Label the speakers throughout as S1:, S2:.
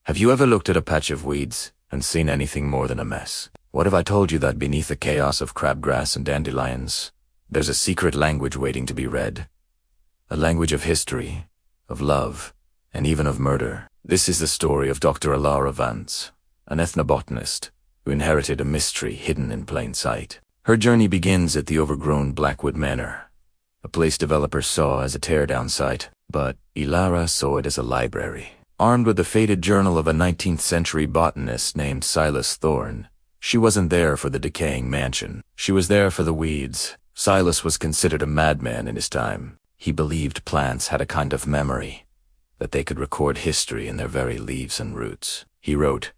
S1: Have you ever looked at a patch of weeds and seen anything more than a mess? What if I told you that beneath the chaos of crabgrass and dandelions, there's a secret language waiting to be read? A language of history, of love, and even of murder. This is the story of Dr. Elara Vance, an ethnobotanist who inherited a mystery hidden in plain sight. Her journey begins at the overgrown Blackwood Manor, a place developers saw as a tear-down site, but Elara saw it as a library. Armed with the faded journal of a 19th-century botanist named Silas Thorne, she wasn't there for the decaying mansion. She was there for the weeds. Silas was considered a madman in his time. He believed plants had a kind of memory, that they could record history in their very leaves and roots. He wrote,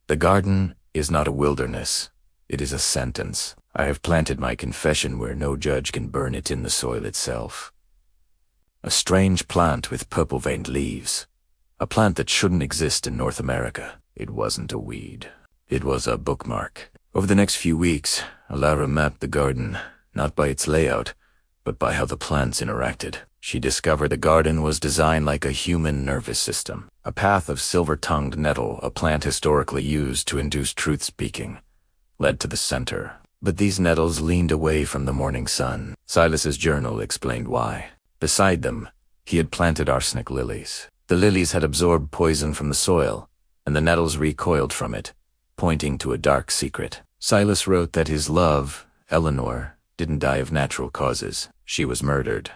S1: "The garden is not a wilderness. It is a sentence. I have planted my confession where no judge can burn it in the soil itself. A strange plant with purple-veined leaves. A plant that shouldn't exist in North America. It wasn't a weed. It was a bookmark." Over the next few weeks, Elara mapped the garden, not by its layout, but by how the plants interacted. She discovered the garden was designed like a human nervous system. A path of silver-tongued nettle, a plant historically used to induce truth-speaking, led to the center. But these nettles leaned away from the morning sun. Silas's journal explained why. Beside them, he had planted arsenic lilies. The lilies had absorbed poison from the soil, and the nettles recoiled from it, pointing to a dark secret. Silas wrote that his love, Eleanor, didn't die of natural causes. She was murdered,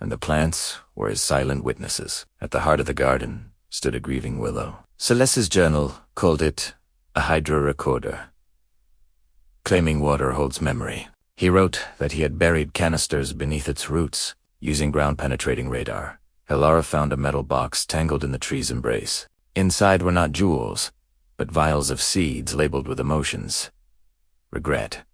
S1: and the plants were his silent witnesses. At the heart of the garden stood a grieving willow. Silas's journal called it a hydro-recorder, claiming water holds memory. He wrote that he had buried canisters beneath its roots, using ground-penetrating radar. Elara found a metal box tangled in the tree's embrace. Inside were not jewels, but vials of seeds labeled with emotions. Regret,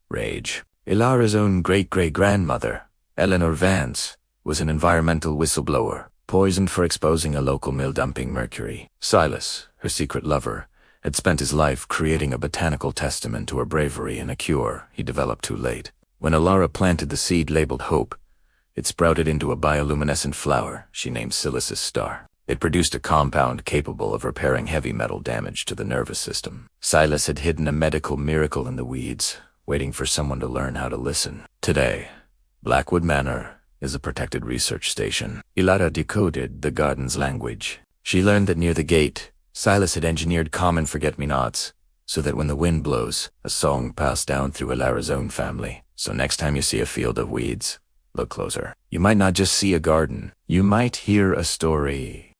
S1: rage. Elara's own great-great-grandmother, Elara Vance, was an environmental whistleblower, poisoned for exposing a local mill dumping mercury. Silas, her secret lover, had spent his life creating a botanical testament to her bravery and a cure he developed too late. When Elara planted the seed labeled hope, it sprouted into a bioluminescent flower she named Silas's star. It produced a compound capable of repairing heavy metal damage to the nervous system. Silas had hidden a medical miracle in the weeds, waiting for someone to learn how to listen. Today, Blackwood Manor is a protected research station. Elara decoded the garden's language. She learned that near the gate, Silas had engineered common forget-me-nots, so that when the wind blows, a song passed down through Elara's own family. So next time you see a field of weeds, look closer. You might not just see a garden. You might hear a story.